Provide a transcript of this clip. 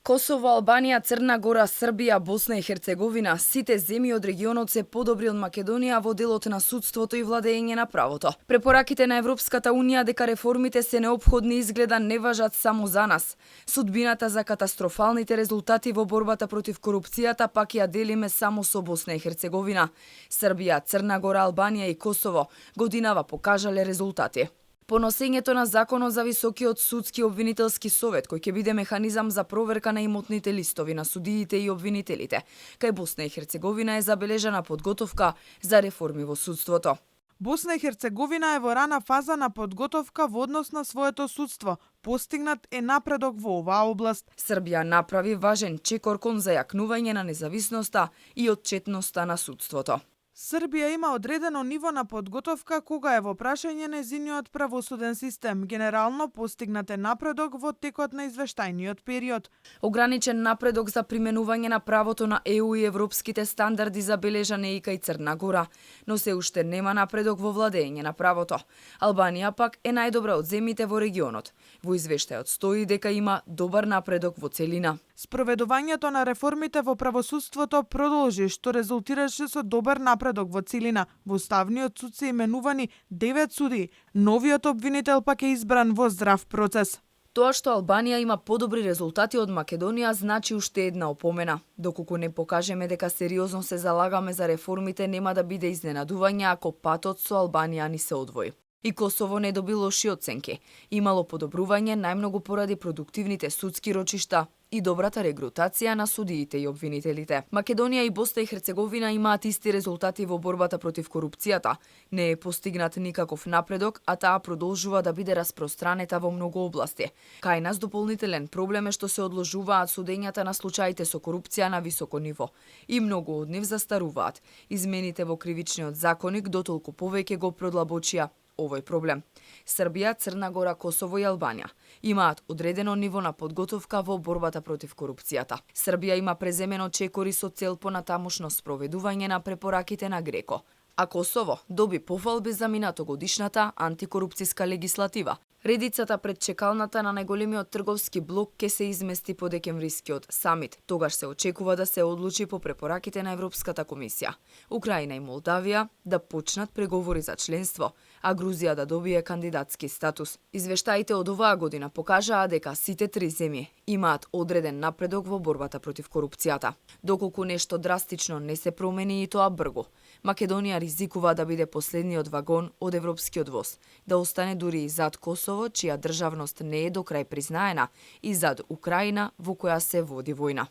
Косово, Албанија, Црна Гора, Србија, Босна и Херцеговина, сите земји од регионот се подобри од Македонија во делот на судството и владење на правото. Препораките на Европската Унија дека реформите се неопходни изгледа не важат само за нас. Судбината за катастрофалните резултати во борбата против корупцијата пак ја делиме само со Босна и Херцеговина. Србија, Црна Гора, Албанија и Косово годинава покажале резултати. Поносењето на законот за високиот судски обвинителски совет, кој ќе биде механизам за проверка на имотните листови на судиите и обвинителите, кај Босна и Херцеговина е забележана подготовка за реформи во судството. Босна и Херцеговина е во рана фаза на подготовка во однос на своето судство. Постигнат е напредок во оваа област. Србија направи важен чекор кон зајакнување на независноста и отчетноста на судството. Србија има одредено ниво на подготовка кога е во прашање нејзиниот правосуден систем. Генерално постигнат е напредок во текот на извештајниот период. Ограничен напредок за применување на правото на ЕУ и европските стандарди забележан е и кај Црна Гора, но се уште нема напредок во владење на правото. Албанија пак е најдобра од земјите во регионот. Во извештајот стои дека има добар напредок во целина. Спроведувањето на реформите во правосудството продолжи, што резултираше со добар напредок во целина. Во Уставниот суд се именувани 9 суди. Новиот обвинител пак е избран во здрав процес. Тоа што Албанија има подобри резултати од Македонија значи уште една опомена. Доколку не покажеме дека сериозно се залагаме за реформите, нема да биде изненадување ако патот со Албанија ни се одвои. И Косово не доби лоши оценки. Имало подобрување најмногу поради продуктивните судски рочишта и добрата регрутација на судиите и обвинителите. Македонија и Босна и Херцеговина имаат исти резултати во борбата против корупцијата. Не е постигнат никаков напредок, а таа продолжува да биде распространета во многу области. Кај нас дополнителен проблем е што се одложуваат судењата на случаите со корупција на високо ниво. И многу од нив застаруваат. Измените во кривичниот законник дотолку повеќе го продлабочија овој проблем. Србија, Црна Гора, Косово и Албанија имаат одредено ниво на подготовка во борбата против корупцијата. Србија има преземено чекори со цел понатамошно спроведување на препораките на Греко, а Косово доби пофалби за минатогодишната антикорупцијска легислатива. Редицата пред чекалната на најголемиот трговски блок ќе се измести по декемврискиот самит. Тогаш се очекува да се одлучи по препораките на Европската комисија. Украина и Молдавија да почнат преговори за членство, а Грузија да добие кандидатски статус. Извештаите од оваа година покажаа дека сите три земји имаат одреден напредок во борбата против корупцијата. Доколку нешто драстично не се промени и тоа бргу, Македонија ризикува да биде последниот вагон од европскиот воз, да остане дури и зад Косово, чија државност не е до крај признаена, и зад Украина, во која се води војна.